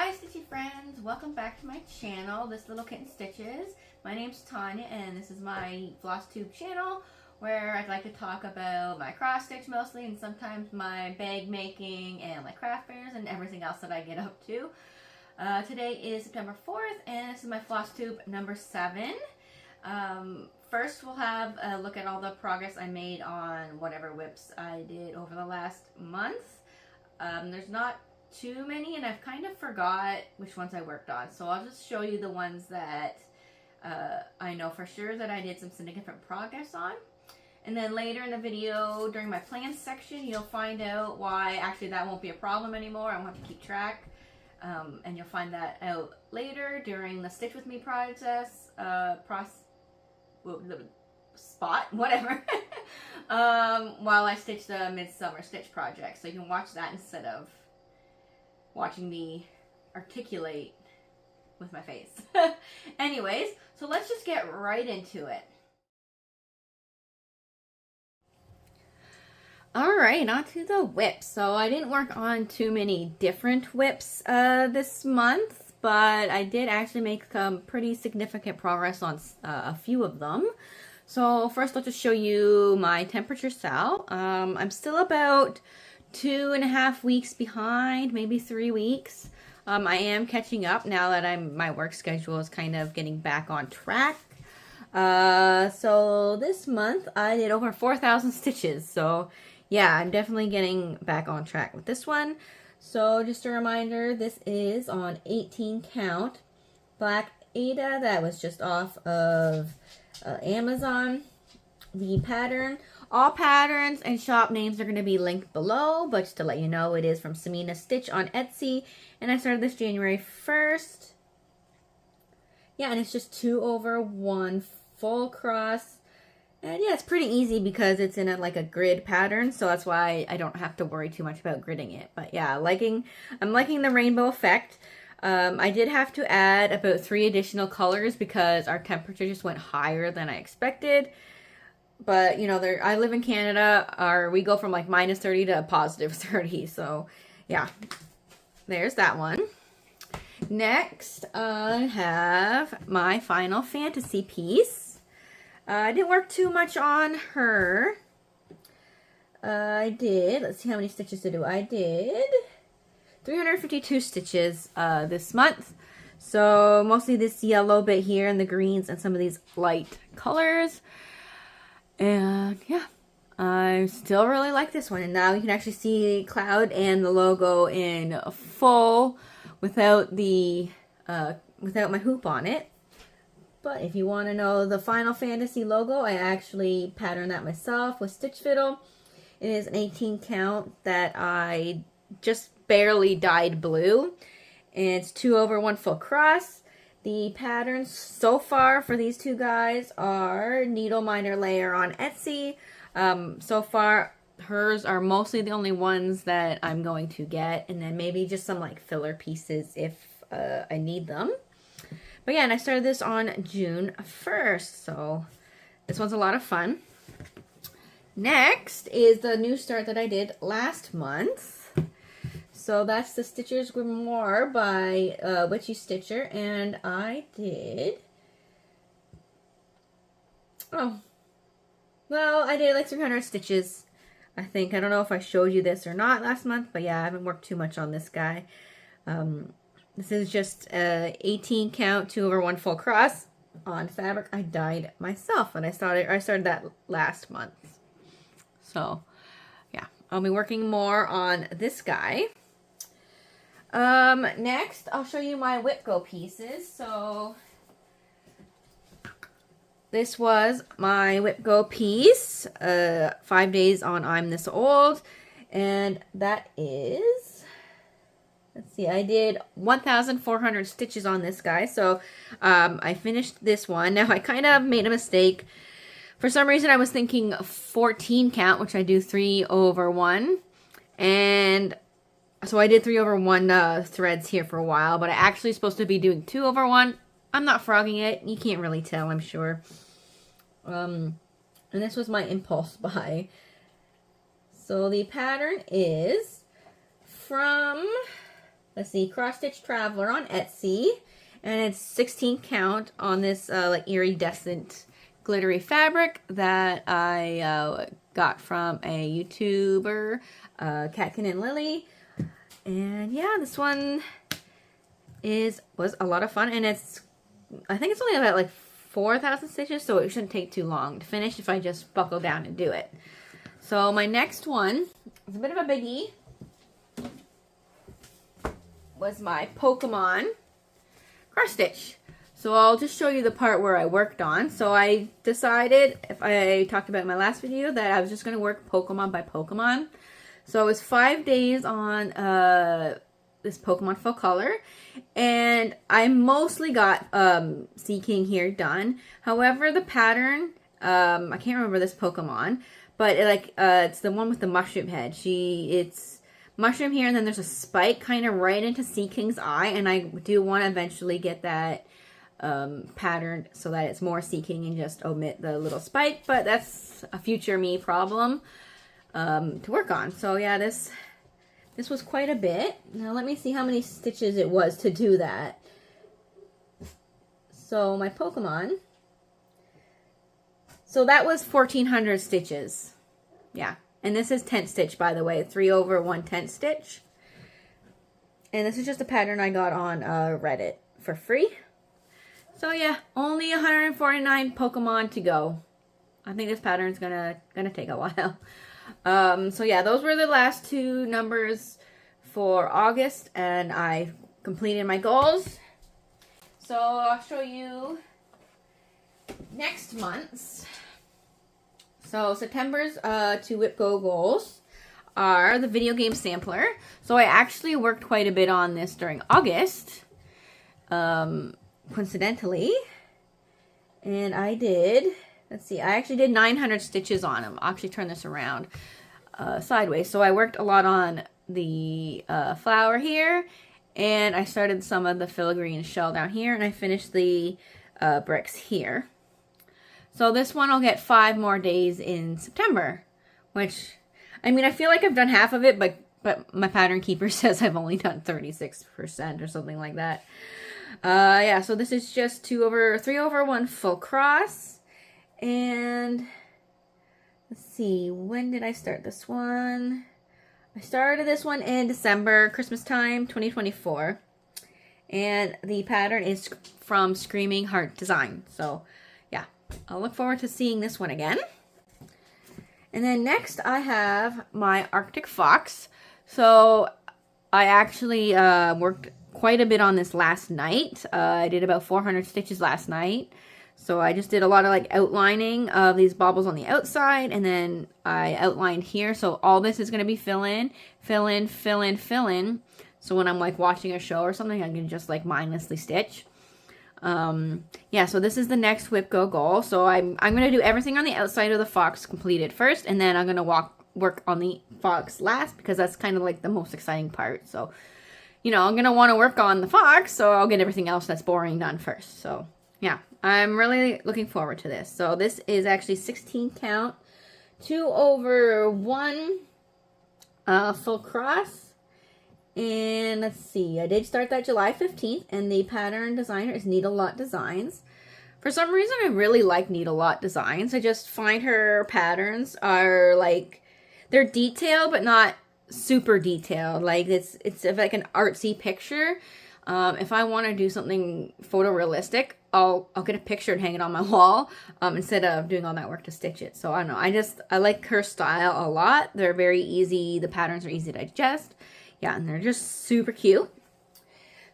Hi Stitchy friends, welcome back to my channel, This Little Kitten Stitches. My name's Tanya and this is my Flosstube channel where I'd like to talk about my cross stitch mostly and sometimes my bag making and my craft fairs and everything else that I get up to. Today is September 4th and this is my Flosstube number 7. First we'll have a look at all the progress I made on whatever whips I did over the last month. There's not too many and I've kind of forgot which ones I worked on, so I'll just show you the ones that I know for sure that I did some significant progress on, and then later in the video during my plans section you'll find out why actually that won't be a problem anymore. I won't have to keep track, and you'll find that out later during the Stitch With Me process, whatever, while I stitch the Midsummer Stitch project, so you can watch that instead of watching me articulate with my face. Anyways, so let's just get right into it. Alright, on to the whips. So I didn't work on too many different whips this month, but I did actually make pretty significant progress on a few of them. So first I'll just show you my temperature cell. I'm still about 2.5 weeks behind, maybe 3 weeks. I am catching up now that my work schedule is kind of getting back on track. So this month I did over 4,000 stitches. So yeah, I'm definitely getting back on track with this one. So just a reminder, this is on 18 count Black Ada that was just off of Amazon. The pattern, all patterns and shop names are going to be linked below, but just to let you know, it is from Samina Stitch on Etsy, and I started this January 1st. Yeah, and it's just 2/1 full cross, and yeah, it's pretty easy because it's in like a grid pattern, so that's why I don't have to worry too much about gridding it. But yeah, I'm liking the rainbow effect. I did have to add about 3 additional colors because our temperature just went higher than I expected. But, you know, I live in Canada, we go from like -30 to +30. So, yeah, there's that one. Next, I have my Final Fantasy piece. I didn't work too much on her. Let's see how many stitches to do. I did 352 stitches this month. So, mostly this yellow bit here and the greens and some of these light colors. And yeah, I still really like this one. And now you can actually see Cloud and the logo in full without my hoop on it. But if you want to know the Final Fantasy logo, I actually patterned that myself with Stitch Fiddle. It is an 18 count that I just barely dyed blue. And it's 2/1 full cross. The patterns so far for these two guys are Needle Minder Layer on Etsy. So far, hers are mostly the only ones that I'm going to get, and then maybe just some like filler pieces if I need them. But yeah, and I started this on June 1st, so this one's a lot of fun. Next is the new start that I did last month. So that's the Stitcher's Grimoire by Witchy Stitcher, and I did, I did like 300 stitches, I think. I don't know if I showed you this or not last month, but yeah, I haven't worked too much on this guy. This is just 18 count 2/1 full cross on fabric I dyed myself, and I started that last month. So yeah, I'll be working more on this guy. Next, I'll show you my wipgo pieces. So, this was my wipgo piece, 5 days on I'm This Old, and that is, let's see, I did 1,400 stitches on this guy, so, I finished this one. Now, I kind of made a mistake. For some reason, I was thinking 14 count, which I do 3/1, and so I did 3/1 threads here for a while, but I actually supposed to be doing 2/1. I'm not frogging it. You can't really tell, I'm sure. And this was my impulse buy. So the pattern is from let's see, Cross Stitch Traveler on Etsy. And it's 16 count on this like iridescent glittery fabric that I got from a YouTuber, Catkin and Lily. And yeah, this one was a lot of fun, and I think it's only about like 4,000 stitches, so it shouldn't take too long to finish if I just buckle down and do it. So my next one is a bit of a biggie. Was my Pokemon cross stitch. So I'll just show you the part where I worked on. So I decided, if I talked about in my last video, that I was just going to work Pokemon by Pokemon. So it was 5 days on this Pokemon full color, and I mostly got Sea King here done. However, the pattern, I can't remember this Pokemon, but it's the one with the mushroom head. It's mushroom here, and then there's a spike kind of right into Sea King's eye, and I do want to eventually get that patterned so that it's more Sea King and just omit the little spike, but that's a future me problem to work on. So yeah, this was quite a bit. Now let me see how many stitches it was to do that. So my Pokemon, so that was 1,400 stitches. Yeah. And this is tent stitch, by the way, 3 over 1 tent stitch. And this is just a pattern I got on Reddit for free. So yeah, only 149 Pokemon to go. I think this pattern's gonna take a while. So yeah, those were the last 2 numbers for August, and I completed my goals. So I'll show you next month's. So September's 2 wipgo goals are the video game sampler. So I actually worked quite a bit on this during August, coincidentally. And I did, let's see, I actually did 900 stitches on them. I'll actually turn this around sideways. So I worked a lot on the flower here, and I started some of the filigree shell down here, and I finished the bricks here. So this one I'll get 5 more days in September, which, I mean, I feel like I've done half of it, but my pattern keeper says I've only done 36% or something like that. Yeah, so this is just 3 over 1 full cross. And let's see, when did I start this one? I started this one in December, Christmas time, 2024. And the pattern is from Screaming Heart Design. So yeah, I'll look forward to seeing this one again. And then next I have my Arctic Fox. So I actually worked quite a bit on this last night. I did about 400 stitches last night. So I just did a lot of like outlining of these baubles on the outside, and then I outlined here. So all this is going to be fill in, fill in, fill in, fill in. So when I'm like watching a show or something, I can just like mindlessly stitch. Yeah, so this is the next wipgo goal. So I'm going to do everything on the outside of the fox completed first, and then I'm going to work on the fox last, because that's kind of like the most exciting part. So, you know, I'm going to want to work on the fox, so I'll get everything else that's boring done first. So yeah, I'm really looking forward to this. So this is actually 16 count, 2 over 1 full cross. And let's see, I did start that July 15th, and the pattern designer is NeedleLotDesigns. For some reason, I really like NeedleLotDesigns. I just find her patterns are like, they're detailed, but not super detailed. Like it's like an artsy picture. If I want to do something photorealistic, I'll get a picture and hang it on my wall instead of doing all that work to stitch it. So I don't know. I like her style a lot. They're very easy. The patterns are easy to digest. Yeah, and they're just super cute.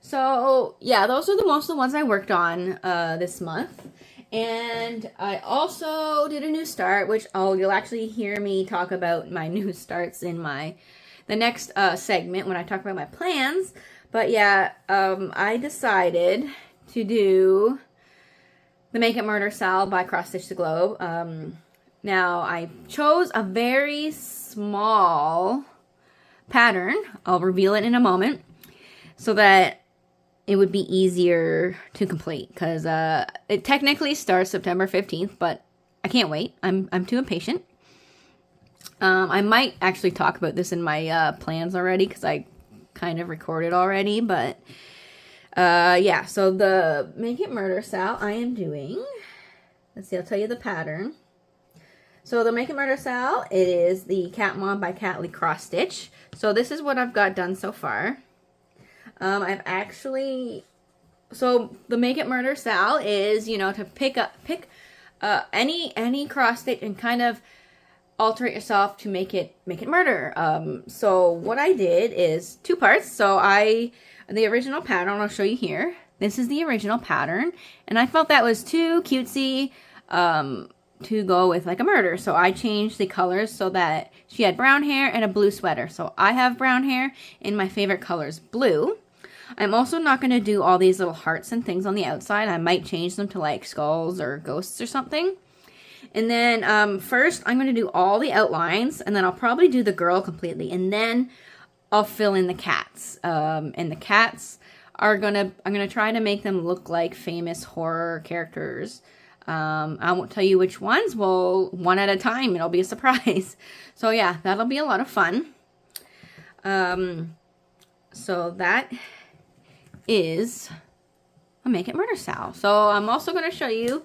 So yeah, those are most of the ones I worked on this month. And I also did a new start, which you'll actually hear me talk about my new starts in the next segment when I talk about my plans. But yeah, I decided to do the Make It Murder Sal by Cross Stitch the Globe. Now I chose a very small pattern. I'll reveal it in a moment so that it would be easier to complete, because it technically starts September 15th, but I can't wait. I'm too impatient. I might actually talk about this in my plans already, because I kind of recorded already, but yeah, so the Make It Murder Sal I am doing, let's see, I'll tell you the pattern. So the Make It Murder Sal, it is the Cat Mom by Catley cross stitch. So this is what I've got done so far. I've actually, so the Make It Murder Sal is, you know, to pick any cross stitch and kind of alter it yourself to make it murder. So what I did is 2 parts. So the original pattern, I'll show you here. This is the original pattern, and I felt that was too cutesy to go with like a murder. So I changed the colors so that she had brown hair and a blue sweater. So I have brown hair and my favorite color is blue. I'm also not going to do all these little hearts and things on the outside. I might change them to like skulls or ghosts or something. And then first I'm going to do all the outlines, and then I'll probably do the girl completely, and then I'll fill in the cats. And the cats are I'm gonna try to make them look like famous horror characters. I won't tell you which ones. Well, one at a time. It'll be a surprise. So yeah, that'll be a lot of fun. So that is a Make It Murder Sal. So I'm also going to show you,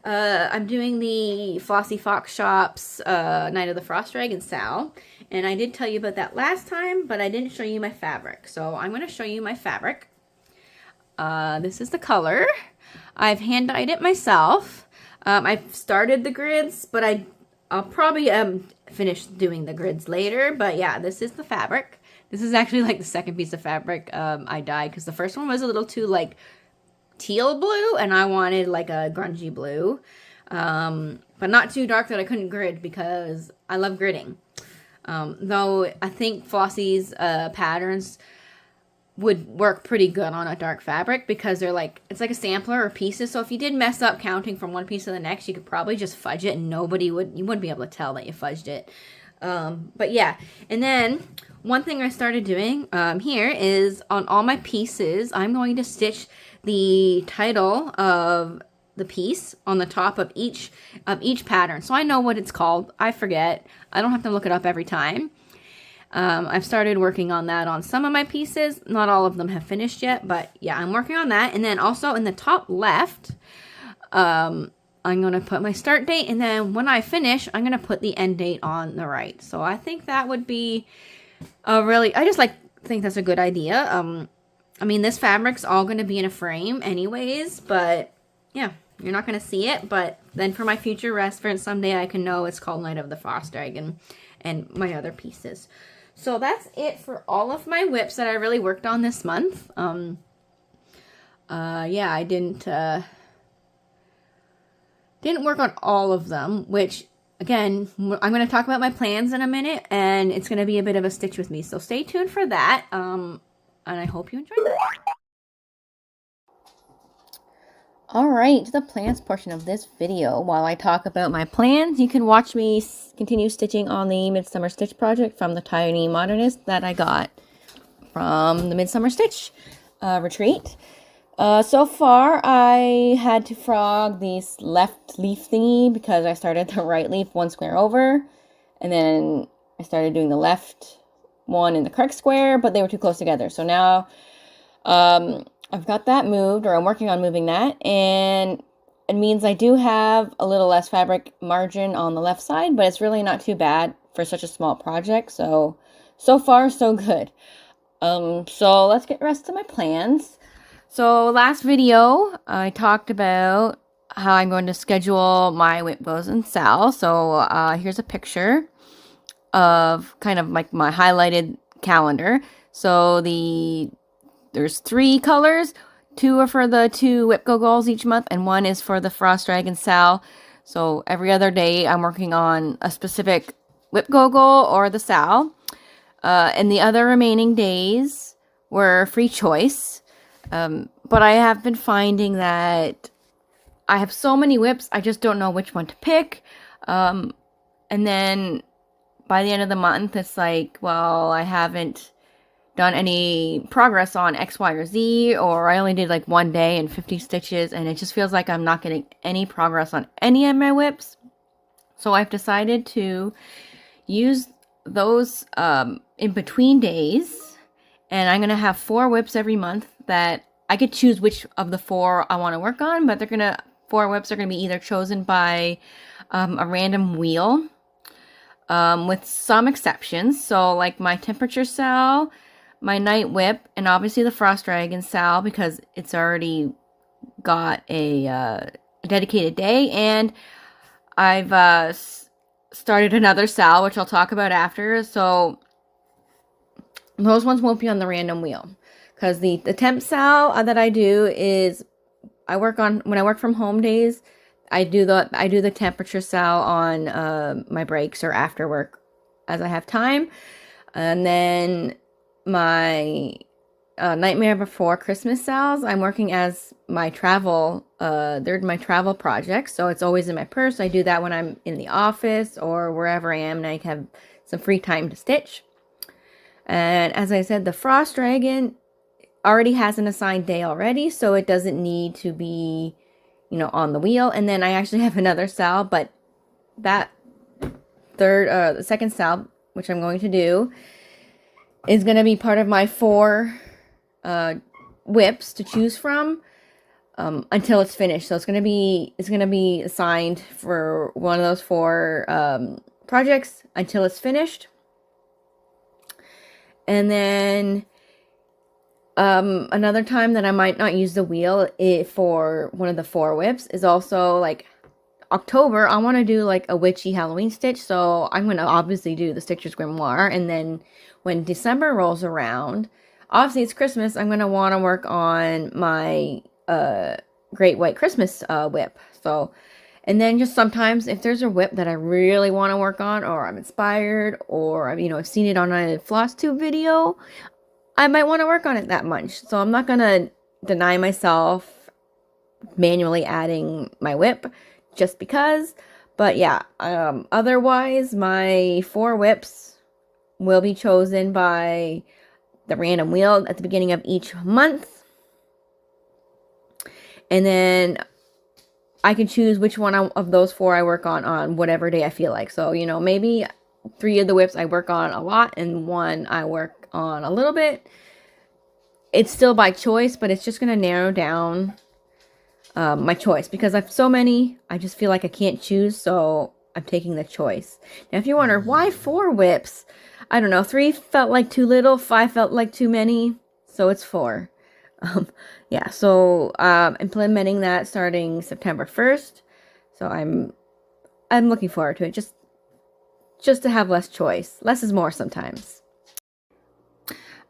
I'm doing the Flossie Fox Shops Night of the Frost Dragon Sal. And I did tell you about that last time, but I didn't show you my fabric. So I'm going to show you my fabric. This is the color. I've hand dyed it myself. I've started the grids, but I'll probably finish doing the grids later. But yeah, this is the fabric. This is actually like the second piece of fabric I dyed, because the first one was a little too like teal blue, and I wanted like a grungy blue, but not too dark that I couldn't grid, because I love gridding. Though I think Flossie's patterns would work pretty good on a dark fabric, because they're like, it's like a sampler or pieces. So if you did mess up counting from one piece to the next, you could probably just fudge it, and you wouldn't be able to tell that you fudged it. But yeah, and then one thing I started doing here is on all my pieces, I'm going to stitch the title of the piece on the top of each pattern. So I know what it's called. I forget. I don't have to look it up every time. I've started working on that on some of my pieces. Not all of them have finished yet, but yeah, I'm working on that. And then also in the top left, I'm going to put my start date, and then when I finish, I'm going to put the end date on the right. So I think that would be I just think that's a good idea. I mean, this fabric's all going to be in a frame anyways, but yeah, you're not going to see it. But then for my future reference, someday I can know it's called Night of the Frost Dragon and my other pieces. So that's it for all of my whips that I really worked on this month. Yeah, I didn't work on all of them, which, again, I'm going to talk about my plans in a minute, and it's going to be a bit of a stitch with me. So stay tuned for that, and I hope you enjoyed that. Alright, the plans portion of this video. While I talk about my plans, you can watch me continue stitching on the Midsummer Stitch project from the Tiny Modernist that I got from the Midsummer Stitch retreat. So far, I had to frog this left leaf thingy because I started the right leaf one square over, and then I started doing the left one in the correct square, but they were too close together. So now I've got that moved, or I'm working on moving that, and it means I do have a little less fabric margin on the left side, but it's really not too bad for such a small project. So far, so good. So let's get the rest of my plans. So last video, I talked about how I'm going to schedule my wipgos and Sal. So here's a picture of kind of like my highlighted calendar. So there's 3 colors. 2 are for the 2 wipgo goals each month, and 1 is for the Frost Dragon Sal. So every other day, I'm working on a specific wipgo goal or the Sal. And the other remaining days were free choice. But I have been finding that I have so many whips, I just don't know which one to pick. And then by the end of the month, it's like, well, I haven't done any progress on X, Y, or Z, or I only did like 1 day and 50 stitches, and it just feels like I'm not getting any progress on any of my whips. So I've decided to use those in between days And I'm going to have 4 whips every month that I could choose which of the 4 I want to work on, but 4 whips are going to be either chosen by a random wheel, with some exceptions. So like my temperature cell, my night whip, and obviously the frost dragon cell, because it's already got a dedicated day. And I've started another cell, which I'll talk about after. So those ones won't be on the random wheel, because the temp cell that I do is when I work from home days. I do the temperature cell on my breaks or after work as I have time. And then my Nightmare Before Christmas cells, I'm working as my travel, they're my travel projects. So it's always in my purse. I do that when I'm in the office or wherever I am and I have some free time to stitch. And as I said, the Frost Dragon already has an assigned day already, so it doesn't need to be, on the wheel. And then I actually have another cell, but that the second cell, which I'm going to do, is going to be part of my 4 whips to choose from until it's finished. So it's going to be assigned for one of those 4 projects until it's finished. And then another time that I might not use the wheel for one of the 4 whips is also like October. I want to do like a witchy Halloween stitch, so I'm going to obviously do the Stitcher's Grimoire. And then when December rolls around, obviously it's Christmas, I'm going to want to work on my Great White Christmas whip. So, and then just sometimes if there's a whip that I really want to work on, or I'm inspired, or I've seen it on a Flosstube video, I might want to work on it that much. So I'm not going to deny myself manually adding my whip just because. But yeah, otherwise my 4 whips will be chosen by the random wheel at the beginning of each month. And then I can choose which one of those 4 I work on whatever day I feel like. So, maybe 3 of the whips I work on a lot and 1 I work on a little bit. It's still by choice, but it's just going to narrow down my choice, because I have so many, I just feel like I can't choose, so I'm taking the choice. Now, if you wonder why 4 whips, I don't know, 3 felt like too little, 5 felt like too many, so it's 4. Yeah, so implementing that starting September 1st. So I'm looking forward to it, just to have less choice. Less is more sometimes.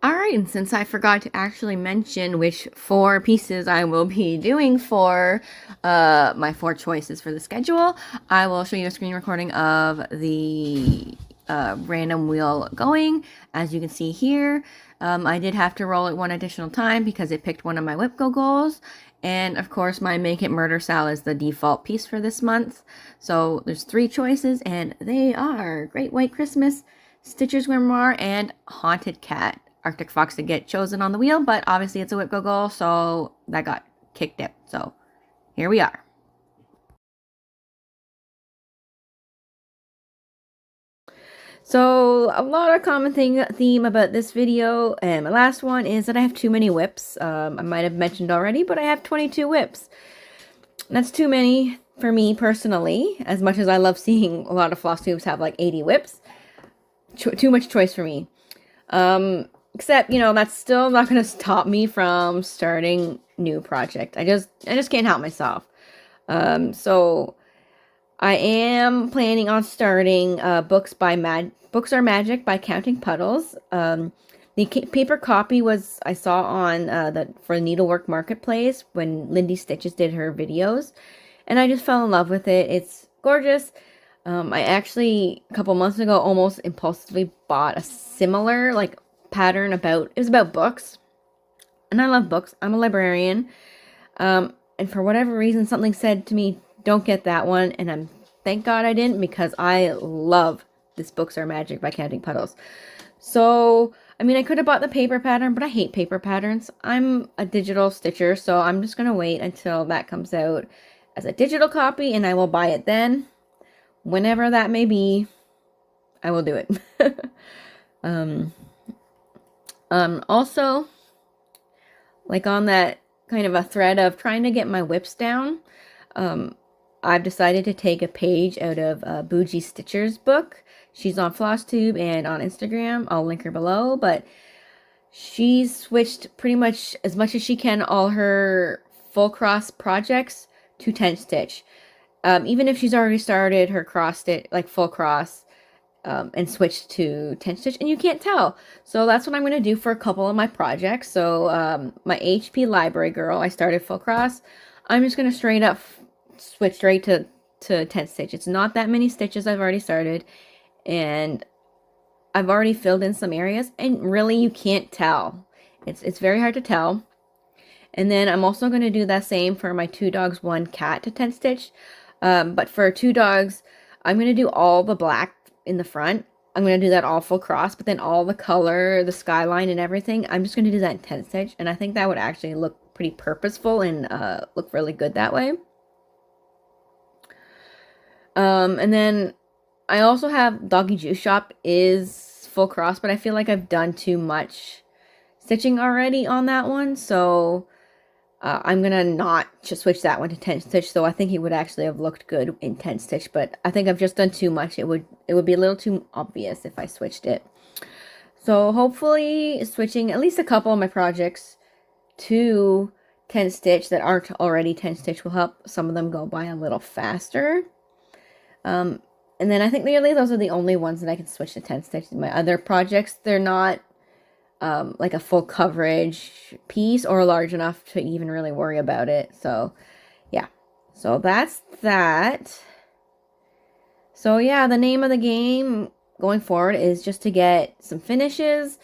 Alright, and since I forgot to actually mention which 4 pieces I will be doing for my 4 choices for the schedule, I will show you a screen recording of the random wheel going. As you can see here, I did have to roll it 1 additional time because it picked one of my wipgo goals. And of course, my Make It Murder Sal is the default piece for this month. So there's 3 choices, and they are Great White Christmas, Stitcher's Grimoire, and Haunted Cat. Arctic Fox to get chosen on the wheel, but obviously it's a wipgo goal, so that got kicked out. So here we are. So a lot of common theme about this video and my last one is that I have too many whips. I might have mentioned already, but I have 22 whips. That's too many for me personally, as much as I love seeing a lot of floss tubes have like 80 whips. Too much choice for me. Except, that's still not going to stop me from starting new project. I just can't help myself. So I am planning on starting Books Are Magic by Counting Puddles. The paper copy I saw on for the Needlework Marketplace when Lindy Stitches did her videos, and I just fell in love with it. It's gorgeous. I actually a couple months ago almost impulsively bought a similar pattern it was about books, and I love books. I'm a librarian, and for whatever reason something said to me, don't get that one, and thank God I didn't, because I love this Books Are Magic by Counting Puddles. So I could have bought the paper pattern, but I hate paper patterns. I'm a digital stitcher, so I'm just gonna wait until that comes out as a digital copy, and I will buy it then. Whenever that may be, I will do it. Also, like on that kind of a thread of trying to get my whips down, I've decided to take a page out of Bougie Stitcher's book. She's on Flosstube and on Instagram. I'll link her below, but she's switched pretty much as she can all her full cross projects to 10 stitch. Even if she's already started her cross stitch, like full cross, and switched to 10 stitch, and you can't tell. So that's what I'm going to do for a couple of my projects. So my HP Library Girl, I started full cross. I'm just going to straight up switch straight to 10 stitch. It's not that many stitches I've already started, and I've already filled in some areas, and really you can't tell. It's very hard to tell. And then I'm also going to do that same for my 2 dogs, 1 cat to 10 stitch. But for 2 dogs, I'm going to do all the black in the front. I'm going to do that all full cross, but then all the color, the skyline and everything, I'm just going to do that in 10 stitch. And I think that would actually look pretty purposeful and look really good that way. And then I also have Doggy Juice Shop is full cross, but I feel like I've done too much stitching already on that one. So I'm going to not just switch that one to 10 stitch. So I think it would actually have looked good in 10 stitch, but I think I've just done too much. It would be a little too obvious if I switched it. So hopefully switching at least a couple of my projects to 10 stitch that aren't already 10 stitch will help some of them go by a little faster. And then I think really those are the only ones that I can switch to 10 stitch. My other projects, they're not like a full coverage piece or large enough to even really worry about it. So yeah, so that's that. So yeah, the name of the game going forward is just to get some finishes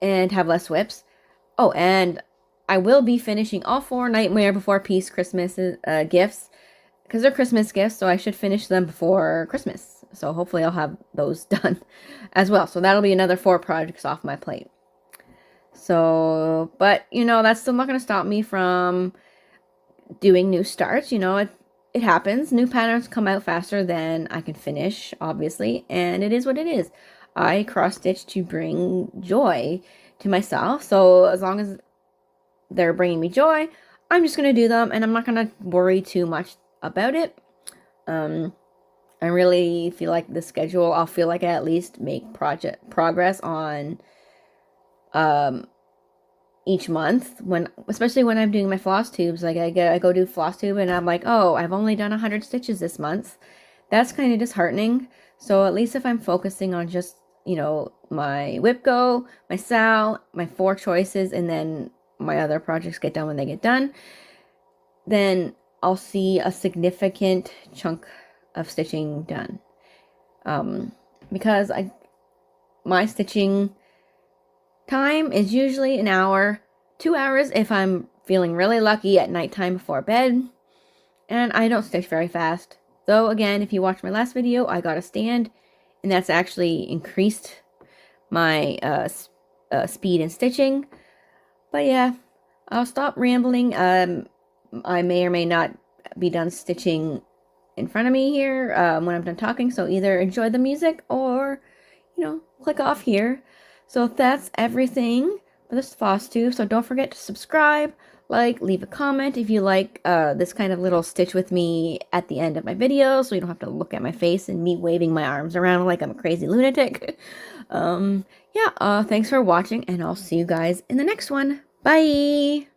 and have less whips. Oh, and I will be finishing all 4 Nightmare Before Peace Christmas gifts, because they're Christmas gifts, so I should finish them before Christmas. So hopefully I'll have those done as well. So that'll be another 4 projects off my plate. So, but, you know, that's still not going to stop me from doing new starts. You know, it happens. New patterns come out faster than I can finish, obviously, and it is what it is. I cross-stitch to bring joy to myself, so as long as they're bringing me joy, I'm just going to do them, and I'm not going to worry too much about it. I really feel like the schedule, I'll feel like I at least make progress on each month, especially when I'm doing my floss tubes. Like I go do floss tube and I'm like, oh, I've only done 100 stitches this month. That's kind of disheartening. So at least if I'm focusing on just, you know, my wipgo, my sal, my 4 choices, and then my other projects get done when they get done, then I'll see a significant chunk of stitching done. Because my stitching time is usually an hour, 2 hours if I'm feeling really lucky at nighttime before bed, and I don't stitch very fast. Though again, if you watched my last video, I got a stand, and that's actually increased my speed in stitching. But yeah, I'll stop rambling. I may or may not be done stitching in front of me here when I'm done talking, so either enjoy the music or, you know, click off here. So that's everything for this Flosstube. So don't forget to subscribe, like, leave a comment if you like this kind of little stitch with me at the end of my video, so you don't have to look at my face and me waving my arms around like I'm a crazy lunatic. Yeah, thanks for watching, and I'll see you guys in the next one. Bye!